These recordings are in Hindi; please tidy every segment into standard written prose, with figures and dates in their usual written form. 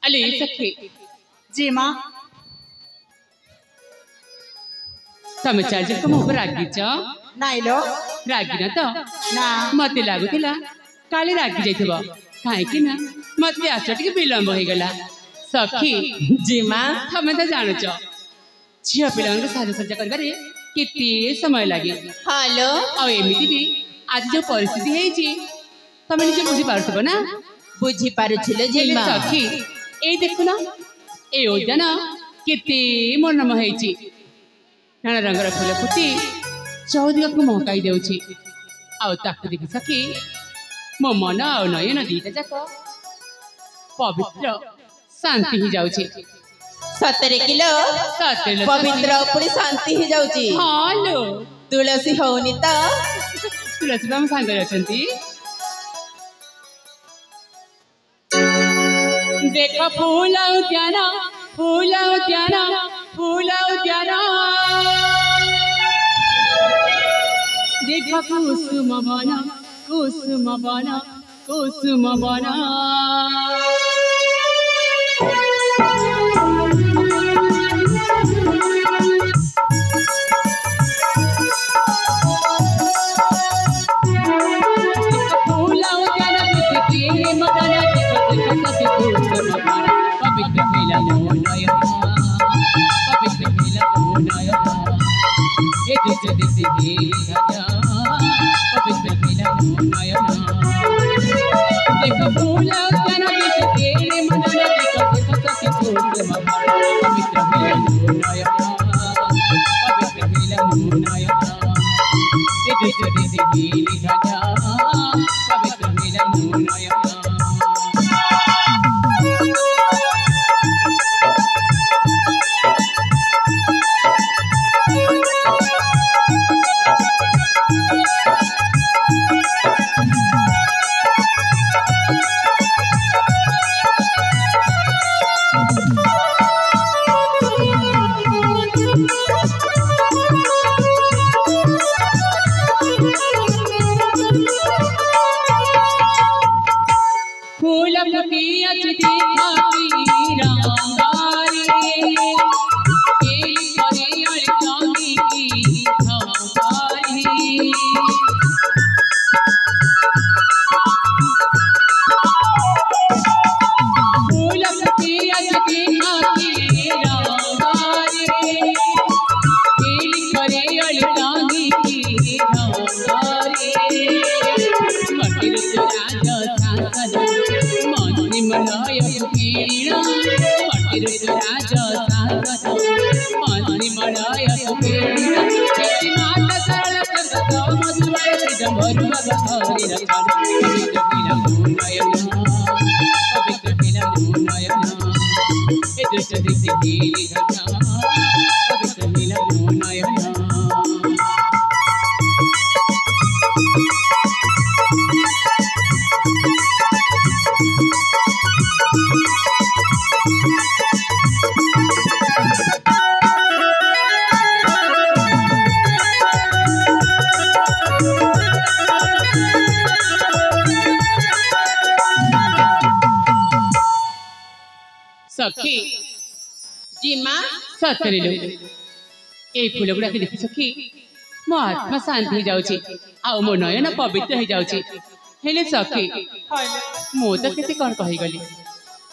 अले सखी जी माँ तमे चार्जर को मोबर रागी च नाई लो रागी ना तो ना मते लागुतिला काले रागी जाइथिबो काहेकि ना मते आसटिके विलंब हो गला सखी जी माँ तमे तो जानो छ झिया पिलांग साजसज्जा करबारे केते समय लागे हेलो आ एमिति भी आज जो परिस्थिति है जी तमे निजे बुझी पारथबो ना बुझी पारुछिले जी हेले माँ सखी ए देखुना ए उद्यान केते मनोरम हेची नाना रंगर फूल फुटी चौदिग को महकाई देउछि आउ ताकु देखि सखी मो मन आ नयन दीटा जाक पवित्र शांति ही जाउछि 70 किलो सतेलो पवित्र पुणी शांति ही जाउची हालो तुलसी होनी तो तुलसी बाम सांगरे अछंती देख फूल उद्यान फूल उद्यान फूल उद्यान देख कुसुम वन कुसुम वन कुसुम वन फूल उद्यान बिके मदन देख कुसुम वन पवित्र मेला मोनय पवित्र मेला मोनय ए दिस दिस हे राजा पवित्र मेला मोनय देख फूल उद्यान बिके मदन देख कुसुम वन पवित्र मेला मोनय पवित्र मेला मोनय ए दिस दिस हे राजा पवित्र मेला मोनय फूल फुटी अति देखी रंगारी के करे अलकामी की धंगारी फूल फुटी अति देखी रंगारी के करे अलकामी की धंगारी मटिर राजा सागर मलय पीड़ा मटिर राजा सागर मलय पीड़ा माता सरल करत मधुर डमरू बगहरि रचन पवित्र मेला मोनयन पवित्र मेला मोनयन ए दृश्य देखि घना पवित्र मेला मोनयन सखी जी माँ सतरे लो ए फूल गुड़ा के देखि सखी मो आत्मा शांति हो जाउची आ मो नयन पवित्र हो जाउची हेले सखी मो तो केते कोन कहि गली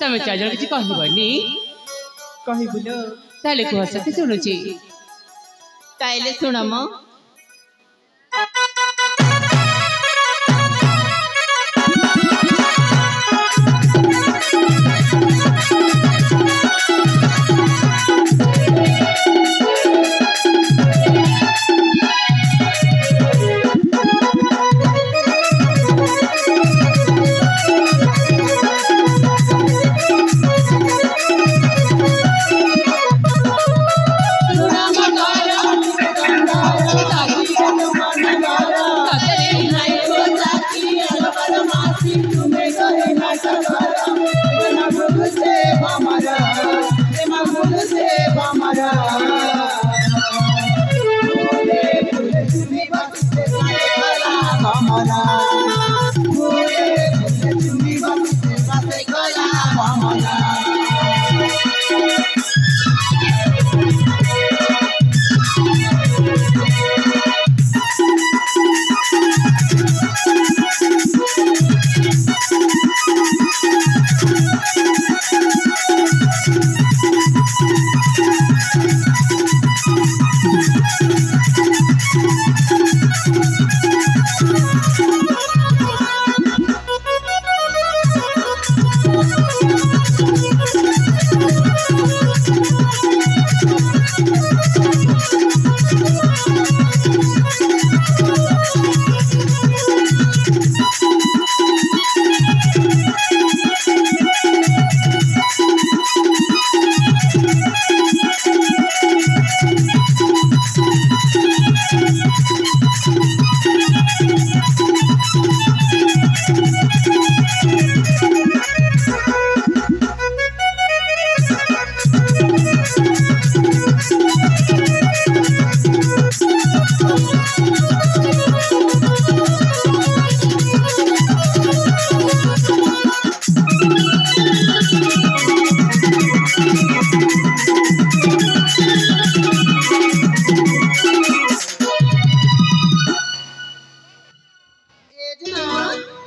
तमे चार जण किछि कहबनी कही बोलो ताले को सखी सुनुची ताइले सुनम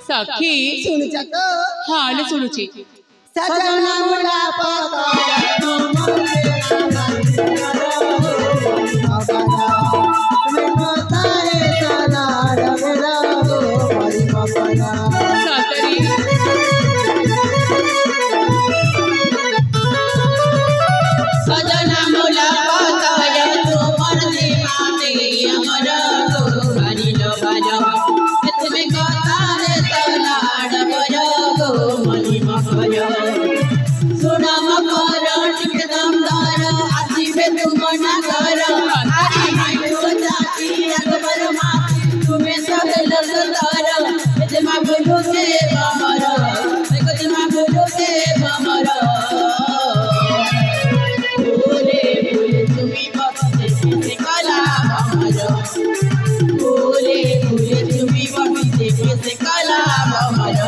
सखी শুনেছ তো हाल सुनुची सजना मुला सातरी सजना मुलाकात तुमर दीवाने अमर गो हरि लबाज इतने कतारे तलाड बज गो मनि मखज सुना मकर टिकदम दर आसीबे तुम नगर आरी माइलो जाती अकबर माती तुम्हें सब ललतर इतमा बोलो के बमर इतमा बोलो के बमर भोले भोले तुम्ही बघते कैसे कला भमर भोले भोले तुम्ही बघते कैसे कला भमर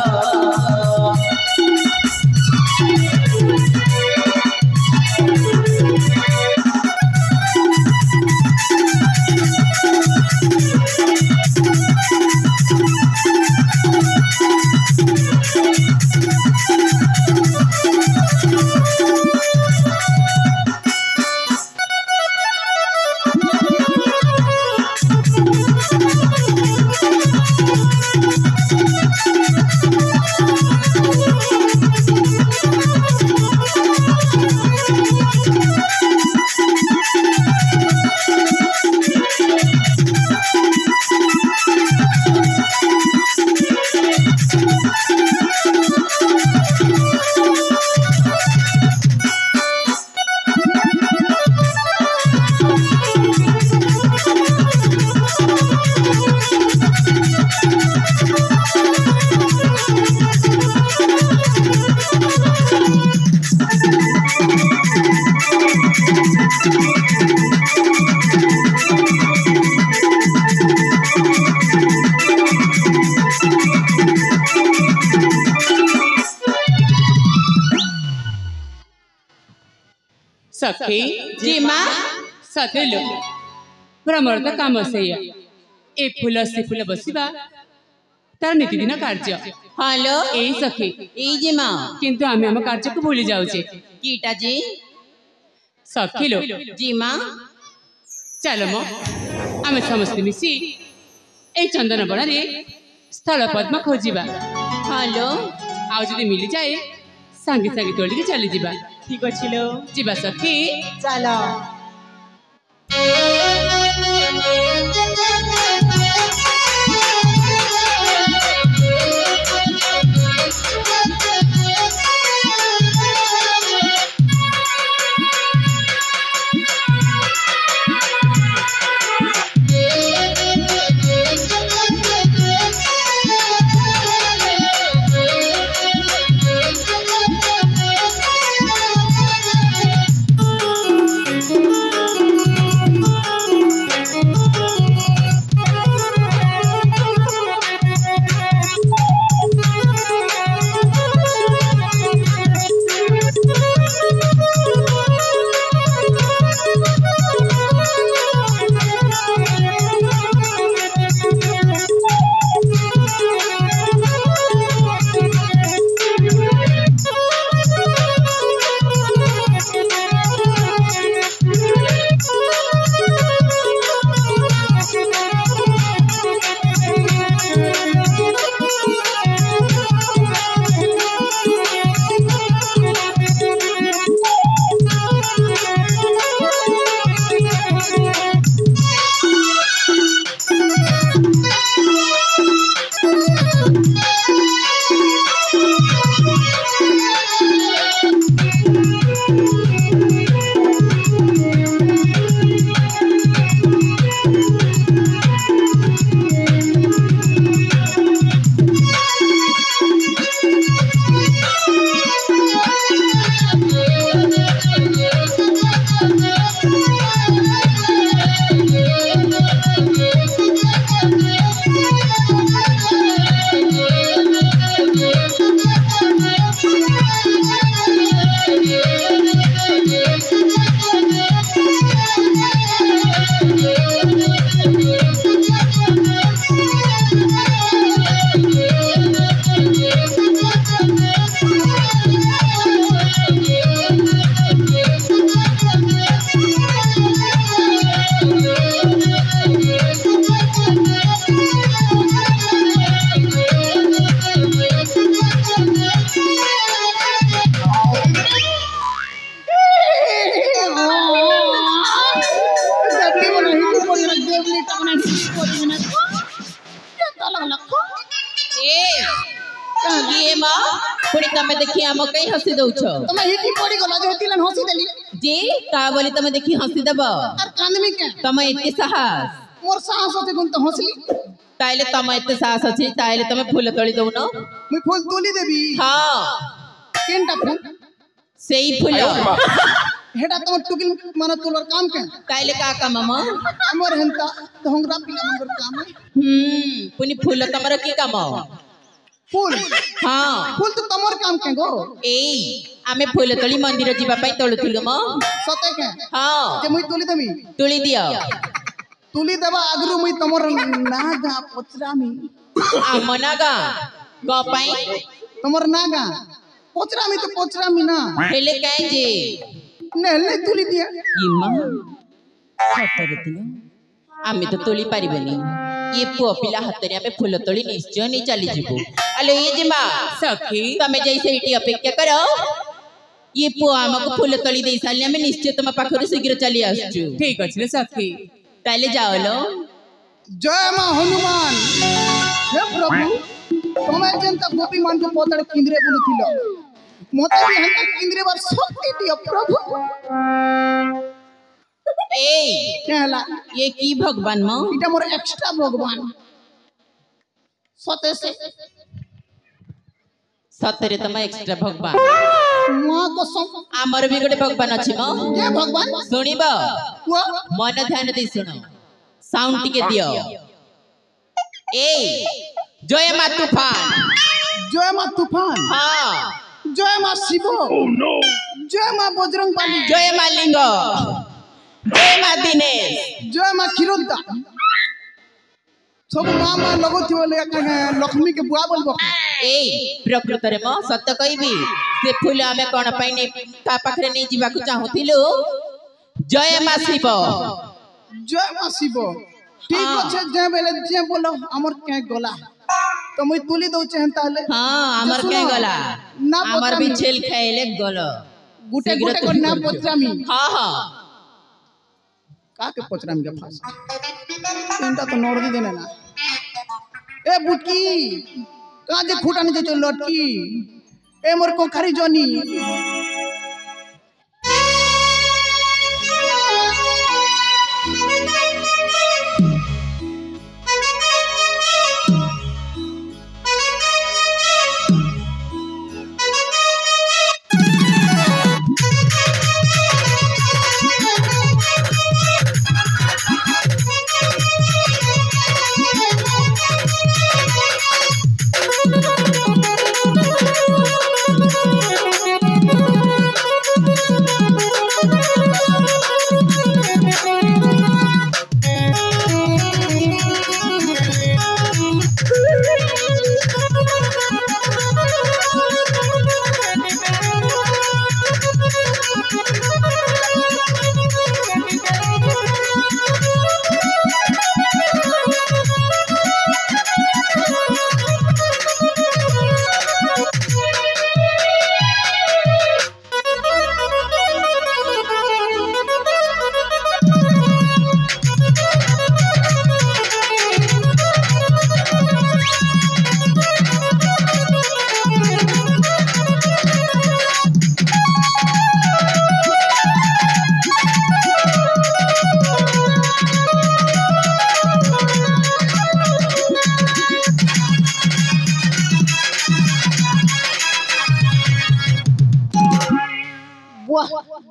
सखी जी माँ सतेलो भ्रमर तो काम सेया ए फूल से फूल बसिबा तार नितिदिन कार्य हेलो ए सखी ई जी माँ किंतु आमे हम कार्य को भूली जाउचे कीटा जी सखीलो जी माँ चलो मो आमे समस्त मिसी ए चंदन बना रे स्थल पद्म खोजिबा हेलो आउ जदी मिली जाए सांगे सांगे तोली के चली जिबा ঠিক ছিল जिबा सखी চলো ना केता लगला खो ए ये मां पुणी तमे देखि हम कई हसी दउछ तमे हिटी पड़ी गला जे तिलन हसी देली जी का बोली तमे देखि हसी देब और कांदमी के तमे इतने साहस मोर साहस होते गुन तो हसली ताइले तमे इतने साहस अछि ताइले तमे फूल तोली दउ न मुई फूल तोली देबी हां केनटा फूल सेई फूल हेडा तो टुकिल माने तोलर काम के ताइले का काम म हमर हंता ढोंगरा पिला मंगर काम है पुनी फूल तमरा की काम फूल हां फूल तो तमर काम के गो ए आमे फूल तोली मंदिर जीवा पई तोलुथिलु म सते के हां जे मुई तोली देमी तुली दियो तुली देबा अगरु मुई तमर नागा पोचरामी आमनागा ग पई तमर नागा पोचरामी तो पोचरामी ना हेले काई जे नेले तुली दिया इमा सतरे दिनो आमे तो तोली पारिबनी ये पुआ पिला हातरे आमे फूल तोली निश्चय नहीं चली जीवो अले ये जिमा सखी तमे जैसे इटी अपेक्षा करो ये पुआ हमको फूल तोली दे साली आमे निश्चय तम पाखरे शीघ्र चली आसछु ठीक अछि सखी ताले जाओ लो जय मां हनुमान हे प्रभु तमे जनता गोपी मान को पोतड़ किंद्रे बोलुथिलो मोते भी हंता किंद्रे बार शक्ति दियो प्रभु ए कहला ये की भगवान म इटा मोर एक्स्ट्रा भगवान सते से सतरे तम एक्स्ट्रा भगवान मां कसम आमर भी गोटे भगवान अछि म के भगवान सुनिबो वो मन ध्यान दे सुनो साउंड टिके दियो ए जय मां तूफान हां जय मां शिव जय मां बजरंग बाली जय मां लिंग जय मां दिनेश जय मां खिरोद्दा सब मां लगोथि बोले लक्ष्मी के बुआ बोलबो ए प्रकृत रे म सत्य कहबी से फूल हमें कोन पई नै ता पाखरे नै जीवा को चाहूतिलु जय मां शिव ठीक अछि जे बेले जे बोलो हमर के गला तो मुई तुली दउ छे ताले हां हमर के गला हमर भी छेल खाइले गलो गुटे गुटे को ना पोचरामी हां हां का के पोचरामी के फास इनटा तो नोड़ दी देने ना ए बुटकी का जे खूटा ने जे लटकी ए मोर कोखारी जनी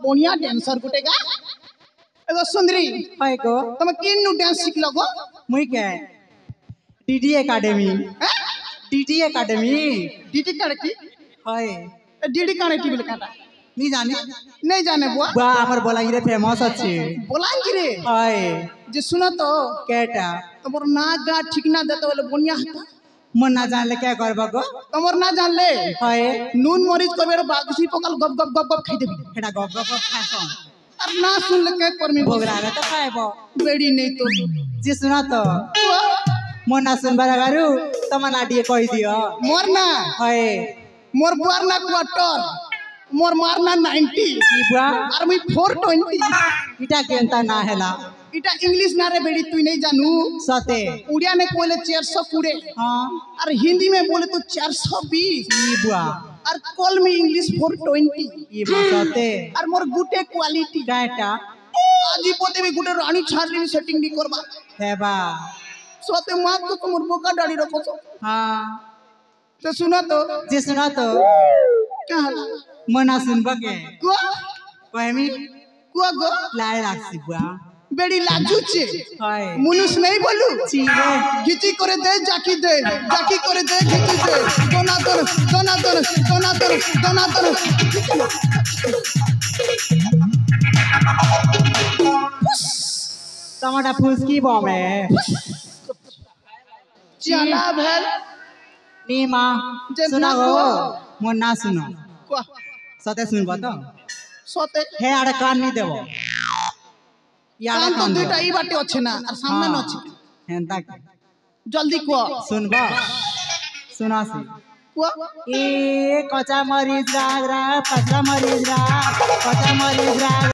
बढ़िया डांसर गुटेगा एगो सुंदरी हाय को तुम किन्नु डांस सिखलो गो मुई के डीडी एकेडमी डीडी काने की हाय डीडी काने की बिल काटा नहीं जाने नहीं जाने बुआ बा हमर बोलांगिरे फेमस अछि बोलांगी रे हाय जे सुनो तो केटा तमर ना गा ठीक ना देतो बोले बढ़िया हता मन ना जानले क्या करबा गो तमर ना जान ले हाय नून मरीच करबे बागसी पकल गप गप गप गप खाई देबी हेडा गप गप खासन और ना सुन ले के परमी भोगरा रे तो खाइबो बेड़ी नहीं तो जे सुना तो मन ना सुन बारागारू तमना दिए कहि दियो मोर ना हाय मोर बुआर ना क्वार्टर मोर मारना 90 ई बुआ और मैं 420 इटा केनता ना हैला इटा इंग्लिश ना रे बेड़ी तू नहीं जानू सते उड़िया में बोले 420 हाँ और हिंदी में बोले तो 420 ई बुआ और कॉल में इंग्लिश 420 ई बुआ सते और मोर गुटे क्वालिटी काटा आज ही पोते भी गुटे रानी छारली सेटिंग नहीं करबा है बा सोते मां तो मोर बोका डाड़ी रखो तो हाँ तो सुना तो जे सुना तो क्या हला मना सुनबा के को कहमी को गो लाए लागसी बुआ बेड़ी लाजू छे हाय मुनुस नहीं बोलू चीरे घिची करे दे जाकी करे दे घिची दे दोना टमाटा फुसकी बमे चला भेल नी माँ जे सुना ना गो मोर ना सुनो को सते सुनबा तो सोते हे आड़े कान नहीं देबो याड़ा कान तो कान दुटा देबो ई बाटे अच्छे ना और सामने न अच्छे हेंता जल्दी को सुनबा सुनासी को ए कच्चा मरीज राग पचा मरीज राग